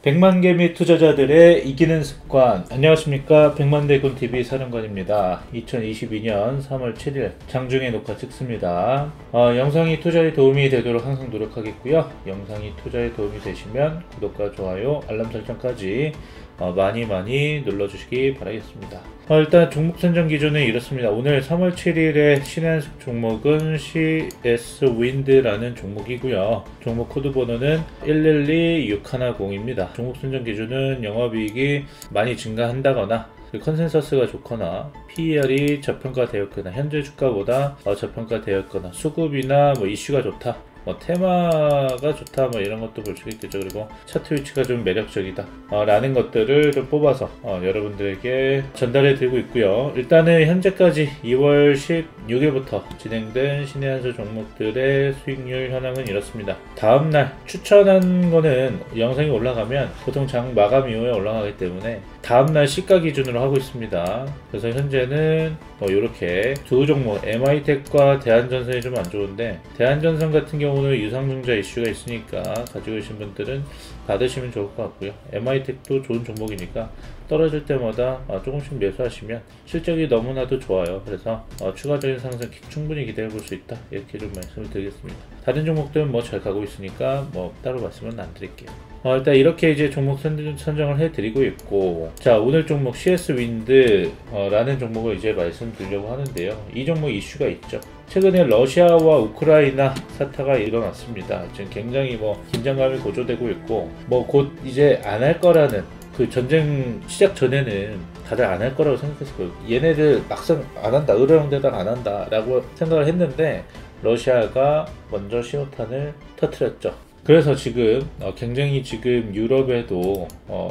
백만개 및 투자자들의 이기는 습관. 안녕하십니까, 백만대군TV 사령관입니다. 2022년 3월 7일 장중에 녹화 찍습니다. 영상이 투자에 도움이 되도록 항상 노력하겠고요. 영상이 투자에 도움이 되시면 구독과 좋아요, 알람 설정까지 많이 눌러주시기 바라겠습니다. 일단 종목 선정 기준은 이렇습니다. 오늘 3월 7일에 신의 한수 종목은 CS 윈드라는 종목이고요. 종목 코드 번호는 112610입니다. 종목 선정 기준은 영업이익이 많이 증가한다거나 컨센서스가 좋거나 PER이 저평가되었거나 현재 주가보다 저평가되었거나 수급이나 이슈가 좋다, 테마가 좋다, 이런 것도 볼 수 있겠죠. 그리고 차트 위치가 좀 매력적이다 라는 것들을 좀 뽑아서 여러분들에게 전달해 드리고 있고요. 일단은 현재까지 2월 16일부터 진행된 신의 한수 종목들의 수익률 현황은 이렇습니다. 다음날 추천한 거는 영상이 올라가면 보통 장 마감 이후에 올라가기 때문에 다음날 시가 기준으로 하고 있습니다. 그래서 현재는 이렇게 두 종목, MI텍과 대한전선이 좀 안 좋은데, 대한전선 같은 경우는 유상증자 이슈가 있으니까 가지고 계신 분들은 받으시면 좋을 것 같고요. MI텍도 좋은 종목이니까 떨어질 때마다 조금씩 매수하시면 실적이 너무나도 좋아요. 그래서 추가적인 상승 충분히 기대해 볼 수 있다, 이렇게 좀 말씀을 드리겠습니다. 다른 종목들은 잘 가고 있으니까 따로 말씀은 안 드릴게요. 일단 이렇게 이제 종목 선정을 해드리고 있고, 자, 오늘 종목 CS 윈드 라는 종목을 이제 말씀드리려고 하는데요. 이 종목 이슈가 있죠. 최근에 러시아와 우크라이나 사태가 일어났습니다. 지금 굉장히 긴장감이 고조되고 있고, 곧 이제 안 할 거라는, 그 전쟁 시작 전에는 다들 안 할 거라고 생각했을 거예요. 얘네들 막상 안 한다, 의료용대당 안 한다 라고 생각을 했는데, 러시아가 먼저 신호탄을 터뜨렸죠. 그래서 지금 굉장히 지금 유럽에도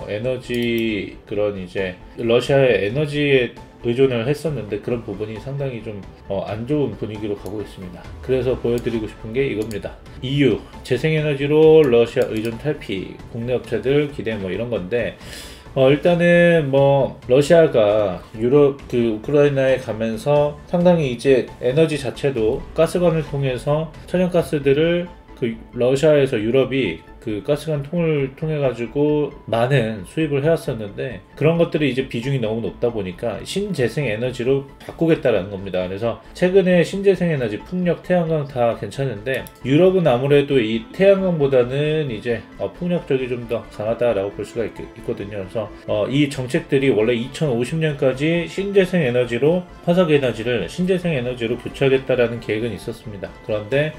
에너지, 그런 이제 러시아의 에너지에 의존을 했었는데 그런 부분이 상당히 좀 안 좋은 분위기로 가고 있습니다. 그래서 보여드리고 싶은 게 이겁니다. EU 재생에너지로 러시아 의존 탈피, 국내 업체들 기대 이런 건데, 일단은 러시아가 유럽 우크라이나에 가면서 상당히 이제 에너지 자체도 가스관을 통해서 천연가스들을 러시아에서 유럽이 가스관 통을 통해 가지고 많은 수입을 해왔었는데, 그런 것들이 이제 비중이 너무 높다 보니까 신재생 에너지로 바꾸겠다라는 겁니다. 그래서 최근에 신재생 에너지, 풍력, 태양광 다 괜찮은데 유럽은 아무래도 이 태양광보다는 이제 풍력 쪽이 좀 더 강하다라고 볼 수가 있거든요. 그래서 이 정책들이 원래 2050년까지 신재생 에너지로, 화석 에너지를 신재생 에너지로 교체하겠다라는 계획은 있었습니다. 그런데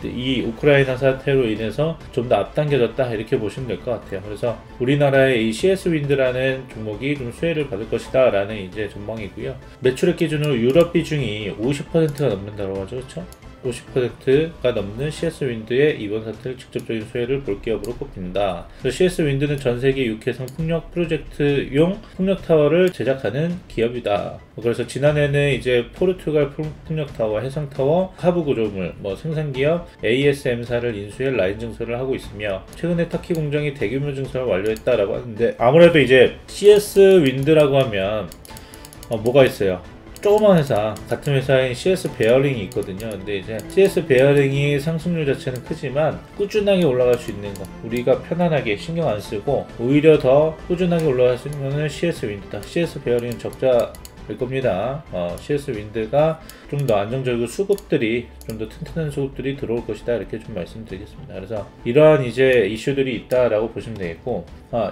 이 우크라이나 사태로 인해서 좀 더 앞당겨졌다, 이렇게 보시면 될 것 같아요. 그래서 우리나라의 이 CS 윈드라는 종목이 좀 수혜를 받을 것이다 라는 이제 전망이고요. 매출액 기준으로 유럽 비중이 50%가 넘는다고 하죠. 그렇죠? 50%가 넘는 CS 윈드의 이번 사태를 직접적인 수혜를 볼 기업으로 꼽힌다. CS 윈드는 전세계 육해성 풍력 프로젝트용 풍력 타워를 제작하는 기업이다. 그래서 지난해는 이제 포르투갈 풍력 타워, 해상 타워, 하부 구조물, 생산 기업 ASM사를 인수해 라인 증설을 하고 있으며, 최근에 터키 공장이 대규모 증설을 완료했다라고 하는데, 아무래도 이제 CS 윈드라고 하면 뭐가 있어요? 조그만 회사, 같은 회사인 CS 베어링이 있거든요. 근데 이제 CS 베어링이 상승률 자체는 크지만 꾸준하게 올라갈 수 있는 거, 우리가 편안하게 신경 안 쓰고 오히려 더 꾸준하게 올라갈 수 있는 거는 CS 윈드다. CS 베어링은 적자 될 겁니다. CS 윈드가 좀 더 안정적이고 수급들이 좀 더 튼튼한 수급들이 들어올 것이다, 이렇게 좀 말씀드리겠습니다. 그래서 이러한 이제 이슈들이 있다라고 보시면 되겠고,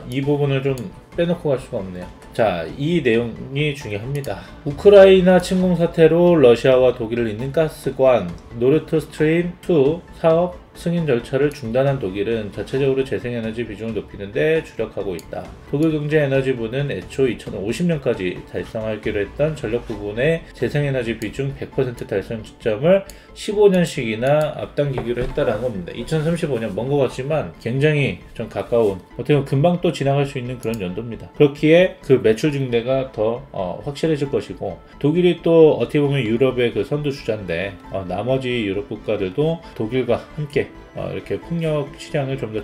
이 부분을 좀 빼놓고 갈 수가 없네요. 자, 이 내용이 중요합니다. 우크라이나 침공 사태로 러시아와 독일을 잇는 가스관 노르트 스트림 2 사업 승인 절차를 중단한 독일은 자체적으로 재생에너지 비중을 높이는데 주력하고 있다. 독일경제에너지부는 애초 2050년까지 달성하기로 했던 전력 부분의 재생에너지 비중 100% 달성 시점을 15년씩이나 앞당기기로 했다는 겁니다. 2035년 먼 것 같지만 굉장히 좀 가까운, 어떻게 보면 금방 또 지나갈 수 있는 그런 연도입니다. 그렇기에 매출 증대가 더 확실해질 것이고, 독일이 또 어떻게 보면 유럽의 선두주자인데 나머지 유럽 국가들도 독일과 함께 이렇게 풍력 시장을 좀 더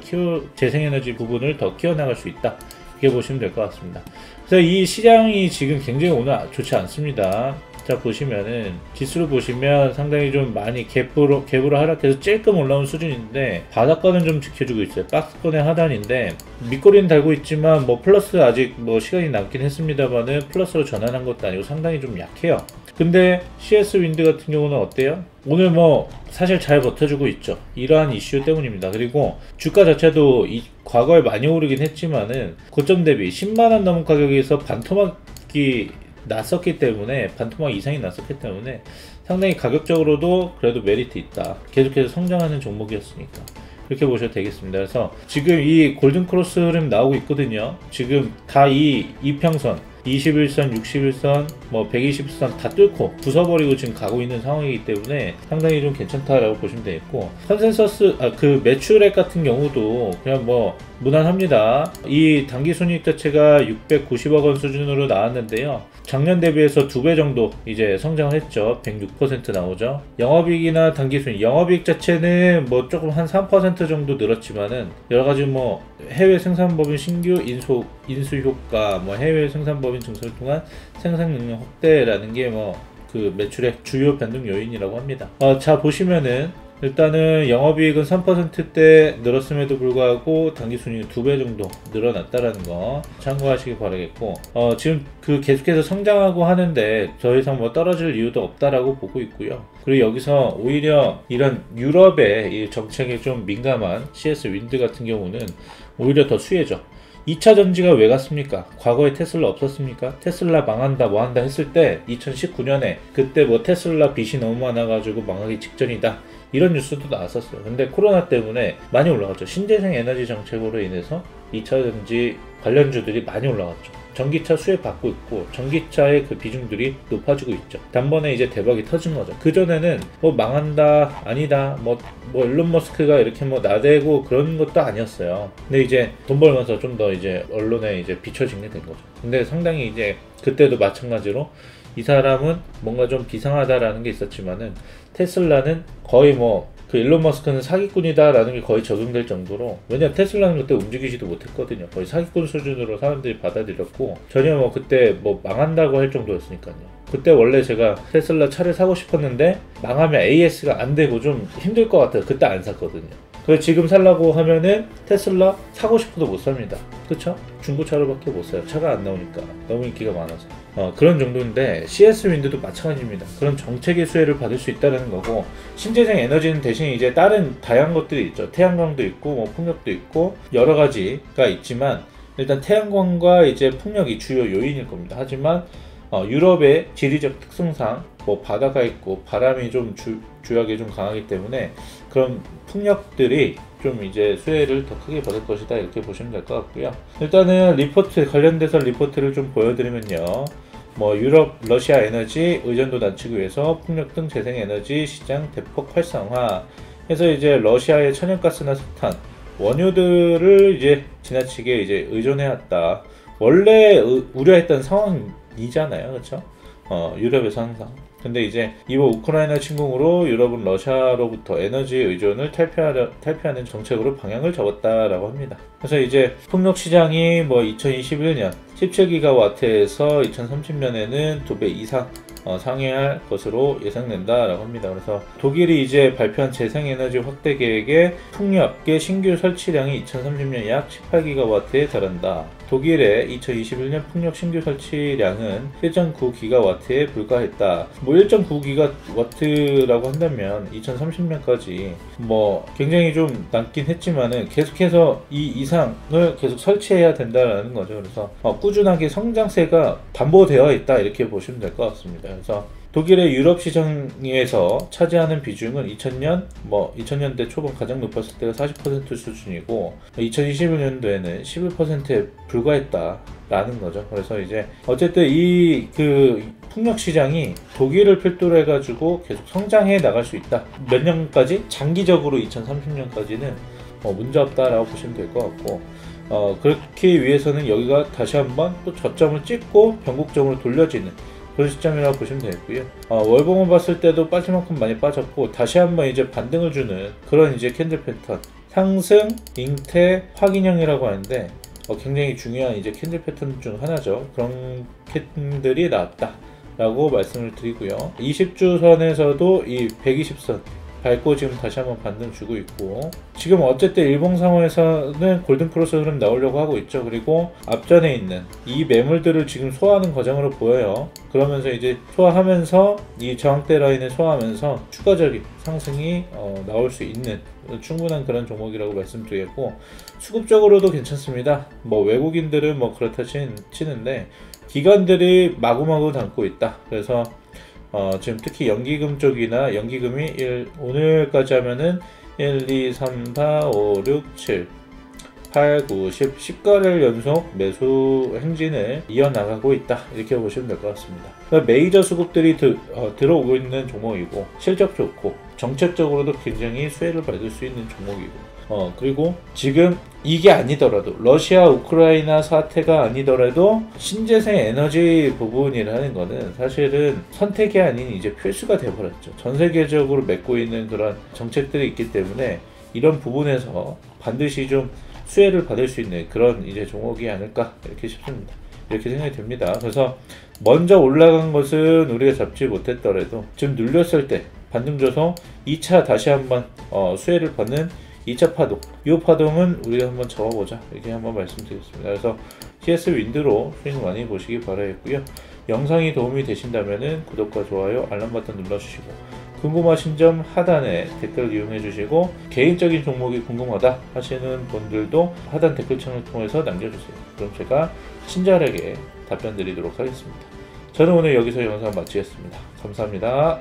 재생에너지 부분을 더 키워나갈 수 있다, 이렇게 보시면 될 것 같습니다. 그래서 이 시장이 지금 굉장히 오늘 좋지 않습니다. 자, 보시면은 지수를 보시면 상당히 좀 많이 갭으로 하락해서 찔끔 올라온 수준인데 바닥권은 좀 지켜주고 있어요. 박스권의 하단인데 밑꼬리는 달고 있지만 뭐 플러스 아직 뭐 시간이 남긴 했습니다만은 플러스로 전환한 것도 아니고 상당히 좀 약해요. 근데 CS 윈드 같은 경우는 어때요? 오늘 뭐 사실 잘 버텨주고 있죠. 이러한 이슈 때문입니다. 그리고 주가 자체도 과거에 많이 오르긴 했지만은 고점 대비 10만원 넘은 가격에서 반토막이 났었기 때문에, 반토막 이상이 났었기 때문에 상당히 가격적으로도 그래도 메리트 있다. 계속해서 성장하는 종목이었으니까 이렇게 보셔도 되겠습니다. 그래서 지금 이 골든크로스 흐름 나오고 있거든요. 지금 다 이 이평선 21선, 61선, 뭐 120선 다 뚫고 부숴버리고 지금 가고 있는 상황이기 때문에 상당히 좀 괜찮다라고 보시면 되겠고, 컨센서스 그 매출액 같은 경우도 그냥 뭐 무난합니다. 이 당기순이익 자체가 690억 원 수준으로 나왔는데요. 작년 대비해서 2배 정도 이제 성장을 했죠. 106% 나오죠. 영업이익이나 당기순이익, 영업이익 자체는 뭐 조금 한 3% 정도 늘었지만은 여러가지 뭐 해외 생산법인 신규 인수 효과, 뭐 해외 생산법인 증설을 통한 생산 능력 확대라는 게 뭐 그 매출의 주요 변동 요인이라고 합니다. 자, 보시면은 일단은 영업이익은 3%대 늘었음에도 불구하고 당기순이익은 2배 정도 늘어났다라는 거 참고하시기 바라겠고, 지금 그 계속해서 성장하고 하는데 더 이상 뭐 떨어질 이유도 없다라고 보고 있고요. 그리고 여기서 오히려 이런 유럽의 이 정책에 좀 민감한 CS 윈드 같은 경우는 오히려 더 수혜죠. 2차 전지가 왜 갔습니까? 과거에 테슬라 없었습니까? 테슬라 망한다 뭐한다 했을 때 2019년에 그때 뭐 테슬라 빚이 너무 많아가지고 망하기 직전이다 이런 뉴스도 나왔었어요. 근데 코로나 때문에 많이 올라갔죠. 신재생 에너지 정책으로 인해서 2차 전지 관련주들이 많이 올라갔죠. 전기차 수혜 받고 있고 전기차의 그 비중들이 높아지고 있죠. 단번에 이제 대박이 터진 거죠. 그전에는 뭐 망한다 아니다 뭐 일론 머스크가 이렇게 뭐 나대고 그런 것도 아니었어요. 근데 이제 돈 벌면서 좀 더 이제 언론에 이제 비춰지게 된 거죠. 근데 상당히 이제 그때도 마찬가지로 이 사람은 뭔가 좀 비상하다라는 게 있었지만은 테슬라는 거의 뭐 그 일론 머스크는 사기꾼이다 라는 게 거의 적용될 정도로, 왜냐면 테슬라는 그때 움직이지도 못했거든요. 거의 사기꾼 수준으로 사람들이 받아들였고 전혀 뭐 그때 뭐 망한다고 할 정도였으니까요. 그때 원래 제가 테슬라 차를 사고 싶었는데 망하면 AS가 안 되고 좀 힘들 것 같아서 그때 안 샀거든요. 그래서 지금 살라고 하면은 테슬라 사고 싶어도 못 삽니다. 그쵸? 중고차로밖에 못 사요. 차가 안 나오니까 너무 인기가 많아서. 그런 정도인데 CS 윈드도 마찬가지입니다. 그런 정책의 수혜를 받을 수 있다는 거고, 신재생 에너지는 대신 이제 다른 다양한 것들이 있죠. 태양광도 있고 뭐 풍력도 있고 여러 가지가 있지만 일단 태양광과 이제 풍력이 주요 요인일 겁니다. 하지만 유럽의 지리적 특성상 뭐 바다가 있고 바람이 좀 주역이 좀 강하기 때문에 그런 풍력들이 좀 이제 수혜를 더 크게 받을 것이다 이렇게 보시면 될 것 같고요. 일단은 리포트 관련돼서 리포트를 좀 보여드리면요. 뭐 유럽 러시아 에너지 의존도 낮추기 위해서 풍력 등 재생에너지 시장 대폭 활성화 해서 이제 러시아의 천연가스나 석탄 원유들을 이제 지나치게 이제 의존해왔다. 원래 우려했던 상황이잖아요. 그렇죠? 유럽에서 항상. 근데 이제 이번 우크라이나 침공으로 유럽은 러시아로부터 에너지 의존을 탈피하는 정책으로 방향을 접었다라고 합니다. 그래서 이제 풍력 시장이 뭐 2021년 17기가와트에서 2030년에는 2배 이상 상회할 것으로 예상된다라고 합니다. 그래서 독일이 이제 발표한 재생에너지 확대 계획에 풍력계 신규 설치량이 2030년 약 18기가와트에 달한다. 독일의 2021년 풍력 신규 설치량은 1.9기가와트에 불과했다. 뭐 1.9기가와트라고 한다면 2030년까지 뭐 굉장히 좀 남긴 했지만은 계속해서 이 이상을 계속 설치해야 된다라는 거죠. 그래서 꾸준하게 성장세가 담보되어 있다 이렇게 보시면 될 것 같습니다. 그래서 독일의 유럽 시장에서 차지하는 비중은 2000년대 초반 가장 높았을 때가 40% 수준이고 2021년도에는 11%에 불과했다라는 거죠. 그래서 이제 어쨌든 이 그 풍력 시장이 독일을 필두로 해가지고 계속 성장해 나갈 수 있다. 몇 년까지? 장기적으로 2030년까지는 문제 없다라고 보시면 될 것 같고, 그렇기 위해서는 여기가 다시 한번 또 저점을 찍고 변곡점으로 돌려지는 그런 시점이라고 보시면 되겠고요. 월봉을 봤을 때도 빠질 만큼 많이 빠졌고 다시 한번 이제 반등을 주는 그런 이제 캔들 패턴, 상승, 잉태, 확인형이라고 하는데 굉장히 중요한 이제 캔들 패턴 중 하나죠. 그런 캔들이 나왔다 라고 말씀을 드리고요. 20주선에서도 이 120선 밟고 지금 다시 한번 반등 주고 있고, 지금 어쨌든 일봉 상황에서는 골든크로스 흐름 나오려고 하고 있죠. 그리고 앞전에 있는 이 매물들을 지금 소화하는 과정으로 보여요. 그러면서 이제 소화하면서 이 저항대 라인을 소화하면서 추가적인 상승이 나올 수 있는 충분한 그런 종목이라고 말씀드리겠고, 수급적으로도 괜찮습니다. 뭐 외국인들은 뭐 그렇다 치는데 기관들이 마구마구 담고 있다. 그래서 지금 특히 연기금 쪽이나 연기금이 오늘까지 하면은 1, 2, 3, 4, 5, 6, 7, 8, 9, 10, 10가를 연속 매수 행진을 이어나가고 있다. 이렇게 보시면 될 것 같습니다. 메이저 수급들이 들어오고 있는 종목이고, 실적 좋고 정책적으로도 굉장히 수혜를 받을 수 있는 종목이고, 그리고 지금 이게 아니더라도 러시아 우크라이나 사태가 아니더라도 신재생 에너지 부분이라는 거는 사실은 선택이 아닌 이제 필수가 되어버렸죠. 전 세계적으로 맺고 있는 그런 정책들이 있기 때문에 이런 부분에서 반드시 좀 수혜를 받을 수 있는 그런 이제 종목이 아닐까 이렇게 싶습니다. 이렇게 생각이 듭니다. 그래서 먼저 올라간 것은 우리가 잡지 못했더라도 지금 눌렸을 때 반등 줘서 2차 다시 한번 수혜를 받는 2차 파동, 이 파동은 우리가 한번 잡아보자 이렇게 한번 말씀드리겠습니다. 그래서 CS 윈드로 스윙 많이 보시기 바라겠고요. 영상이 도움이 되신다면 구독과 좋아요, 알람 버튼 눌러주시고, 궁금하신 점 하단에 댓글 이용해 주시고, 개인적인 종목이 궁금하다 하시는 분들도 하단 댓글창을 통해서 남겨주세요. 그럼 제가 친절하게 답변 드리도록 하겠습니다. 저는 오늘 여기서 영상 마치겠습니다. 감사합니다.